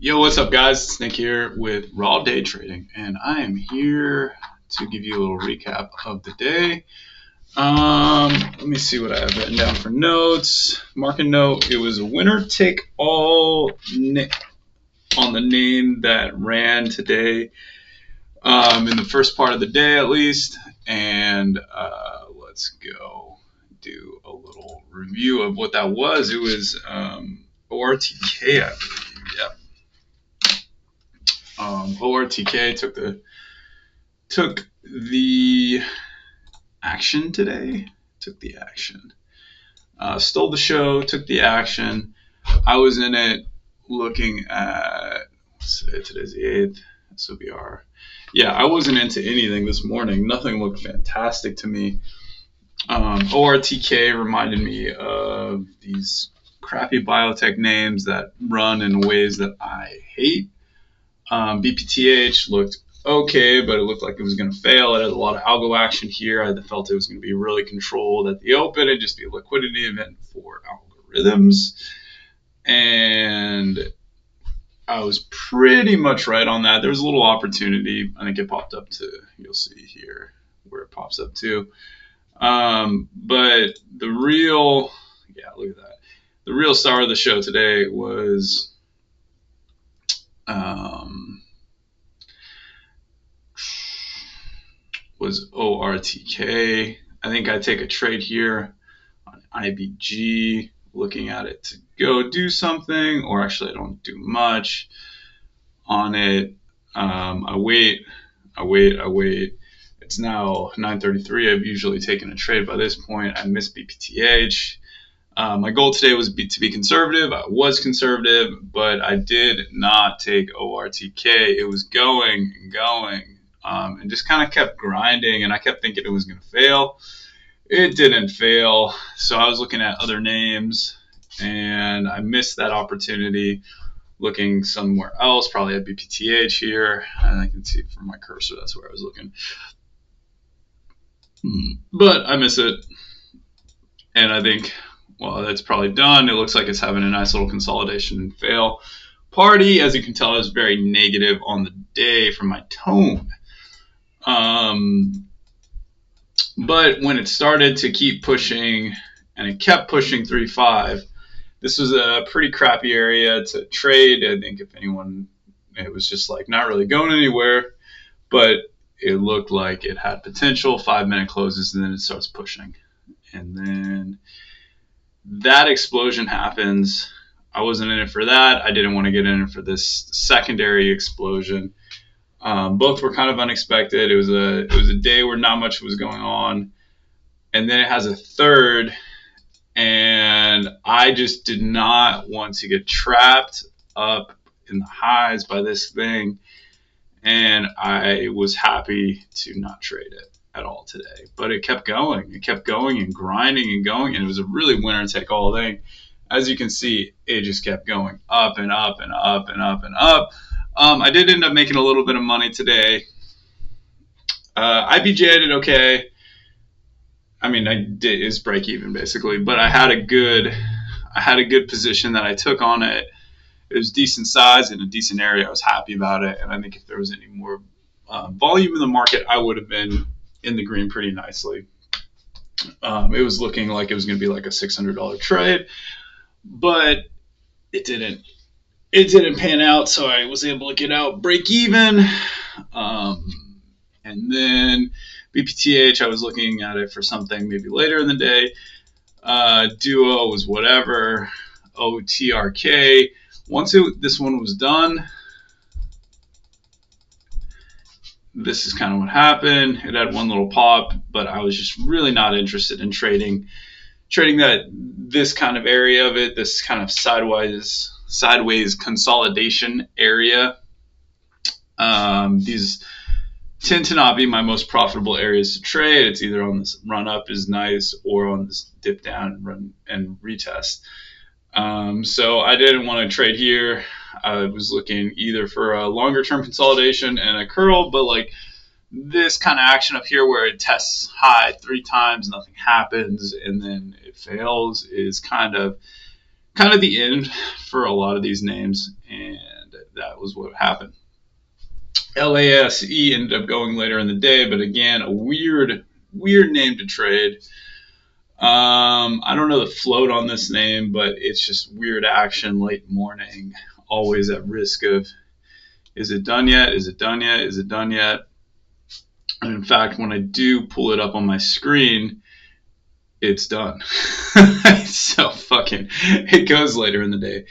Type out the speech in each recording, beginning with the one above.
Yo, what's up, guys? It's Nick here with Raw Day Trading, and I am here to give you a little recap of the day. Let me see what I have written down for notes. Market note: it was a winner take all on the name that ran today, in the first part of the day at least. And let's go do a little review of what that was. It was ORTK, I believe. Yeah. ORTK took the action today. Took the action. Stole the show. Took the action. I was in it looking at. Today's the 8th. This will be our. Yeah, I wasn't into anything this morning. Nothing looked fantastic to me. ORTK reminded me of these crappy biotech names that run in ways that I hate. BPTH looked okay, but it looked like it was going to fail. It had a lot of algo action here. I felt it was going to be really controlled at the open and just be a liquidity event for algorithms. And I was pretty much right on that. There was a little opportunity. I think it popped up to, you'll see here where it pops up to. But the real, look at that. The real star of the show today was ORTK. I think I take a trade here on IBG, looking at it to go do something, or actually I don't do much on it. I wait. It's now 9:33. I've usually taken a trade by this point. I missed BPTH. My goal today was to be conservative. I was conservative, but I did not take ORTK. It was going and going, and just kind of kept grinding, and I kept thinking it was going to fail. It didn't fail, so I was looking at other names, and I missed that opportunity looking somewhere else, probably at BPTH here, and I can see from my cursor that's where I was looking. But I miss it, and I think, well, that's probably done. It looks like it's having a nice little consolidation and fail party. As you can tell, I was very negative on the day from my tone. But when it started to keep pushing, and it kept pushing 3.5, this was a pretty crappy area to trade. I think if anyone, it was just like not really going anywhere, but it looked like it had potential. 5-minute closes, and then it starts pushing. And then that explosion happens. I wasn't in it for that. I didn't want to get in it for this secondary explosion. Both were kind of unexpected. It was a day where not much was going on, and then it has a third, and I just did not want to get trapped up in the highs by this thing, and I was happy to not trade it at all today. But it kept going. It kept going and grinding and going, and it was a really winner-take-all thing. As you can see, it just kept going up and up and up and up and up. I did end up making a little bit of money today. IBJ I did okay. I mean, it's break even basically, but I had a good position that I took on it. It was decent size in a decent area. I was happy about it, and I think if there was any more volume in the market, I would have been in the green pretty nicely. It was looking like it was going to be like a $600 trade, but it didn't. It didn't pan out, so I was able to get out break even. And then BPTH, I was looking at it for something maybe later in the day. Duo was whatever. OTRK. Once this one was done, this is kind of what happened. It had one little pop, but I was just really not interested in trading this kind of area of it, this kind of sideways consolidation area. These tend to not be my most profitable areas to trade. It's either on this run up is nice or on this dip down and run and retest. So I didn't want to trade here. I was looking either for a longer term consolidation and a curl, but like this kind of action up here where it tests high 3 times, nothing happens, and then it fails is kind of the end for a lot of these names. And that was what happened. LASE ended up going later in the day, but again, a weird name to trade. I don't know the float on this name, but it's just weird action late morning, always at risk of, is it done yet? Is it done yet? Is it done yet? And in fact, when I do pull it up on my screen, it's done. So fucking, it goes later in the day.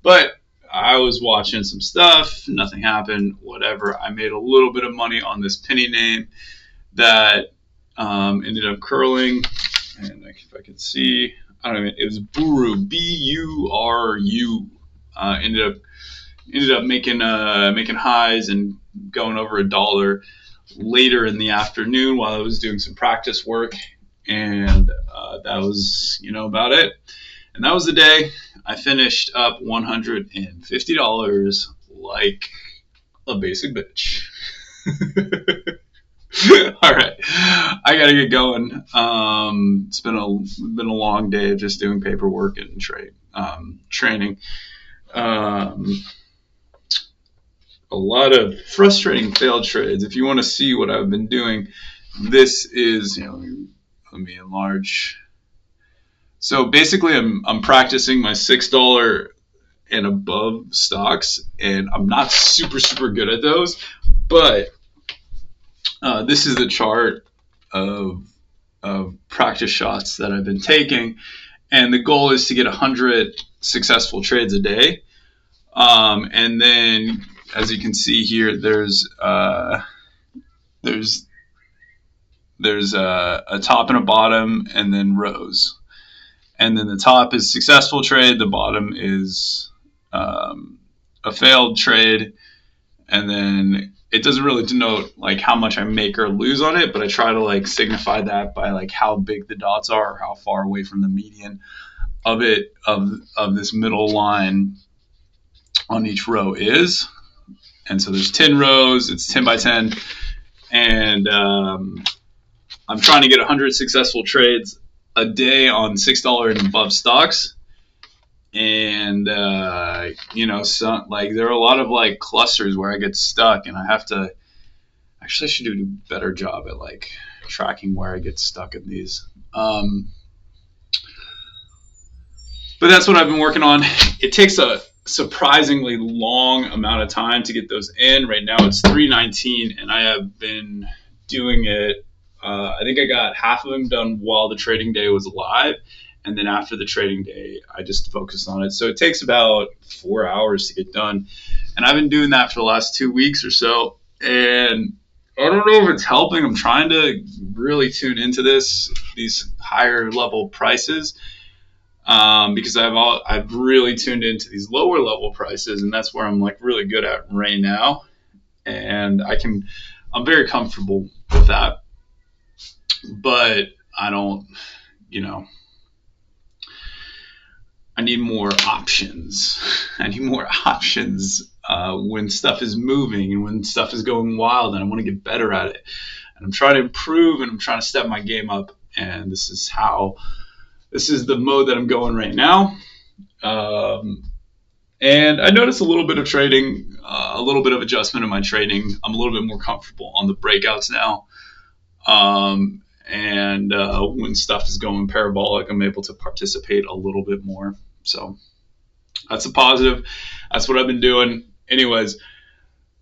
But I was watching some stuff, nothing happened, whatever. I made a little bit of money on this penny name that ended up curling. And if I can see, I don't know, it was Buru, B-U-R-U. Ended up making highs and going over $1 later in the afternoon while I was doing some practice work, and that was about it. And that was the day. I finished up $150 like a basic bitch. All right, I gotta get going. It's been a long day of just doing paperwork and training. A lot of frustrating failed trades. If you want to see what I've been doing, this is, let me enlarge. So basically, I'm practicing my $6 and above stocks, and I'm not super good at those, but this is the chart of practice shots that I've been taking, and the goal is to get 100 successful trades a day. And then, as you can see here, there's a top and a bottom, and then rows. And then the top is successful trade, the bottom is a failed trade, and then it doesn't really denote like how much I make or lose on it, but I try to like signify that by like how big the dots are or how far away from the median of this middle line on each row is. And so there's 10 rows, it's 10 by 10, and I'm trying to get 100 successful trades a day on $6 and above stocks. And some, like, there are a lot of like clusters where I get stuck, and I have to actually I should do a better job at like tracking where I get stuck in these. But that's what I've been working on. It takes a surprisingly long amount of time to get those in. Right now it's 3:19, and I have been doing it. I think I got half of them done while the trading day was live, and then after the trading day, I just focused on it. So it takes about 4 hours to get done, and I've been doing that for the last 2 weeks or so. And I don't know if it's helping. I'm trying to really tune into these higher level prices. Because I've really tuned into these lower level prices, and that's where I'm like really good at right now, and I'm very comfortable with that. But I don't, I need more options. I need more options when stuff is moving and when stuff is going wild, and I want to get better at it. And I'm trying to improve, and I'm trying to step my game up, and this is the mode that I'm going right now. And I noticed a little bit of trading, a little bit of adjustment in my trading. I'm a little bit more comfortable on the breakouts now. And when stuff is going parabolic, I'm able to participate a little bit more. So that's a positive. That's what I've been doing. Anyways,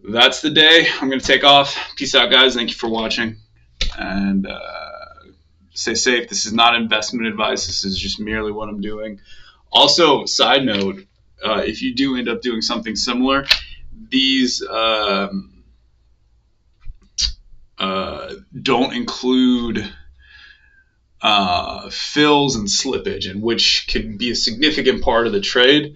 that's the day. I'm going to take off. Peace out, guys. Thank you for watching. And stay safe. This is not investment advice. This is just merely what I'm doing. Also, side note, if you do end up doing something similar, these don't include fills and slippage, and which can be a significant part of the trade.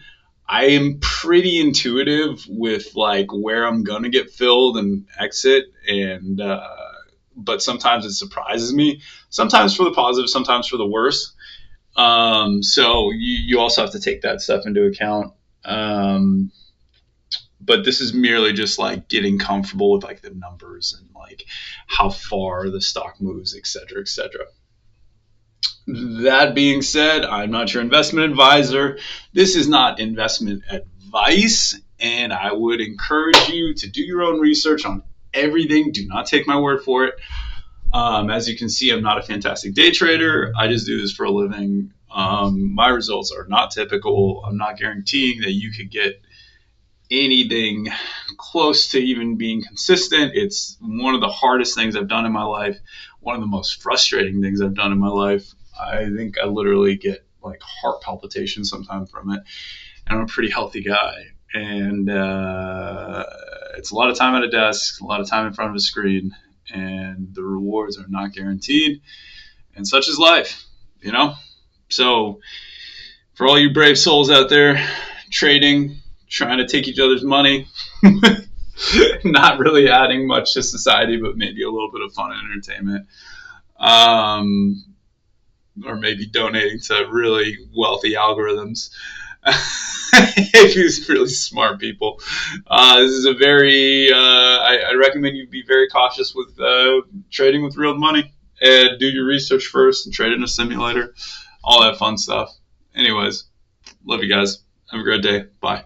I am pretty intuitive with like where I'm gonna get filled and exit, and but sometimes it surprises me. Sometimes for the positive, sometimes for the worse. So you also have to take that stuff into account. But this is merely just like getting comfortable with like the numbers and like how far the stock moves, etc., etc. That being said, I'm not your investment advisor. This is not investment advice. And I would encourage you to do your own research on everything. Do not take my word for it. As you can see, I'm not a fantastic day trader. I just do this for a living. My results are not typical. I'm not guaranteeing that you could get anything close to even being consistent. It's one of the hardest things I've done in my life, one of the most frustrating things I've done in my life. I think I literally get like heart palpitations sometimes from it, and I'm a pretty healthy guy. And it's a lot of time at a desk, a lot of time in front of a screen, and the rewards are not guaranteed. And such is life, you know? So, for all you brave souls out there trading, trying to take each other's money, not really adding much to society, but maybe a little bit of fun and entertainment, or maybe donating to really wealthy algorithms. If you're really smart people, this is a very, I recommend you be very cautious with trading with real money, and do your research first and trade in a simulator, all that fun stuff. Anyways, love you guys. Have a great day. Bye.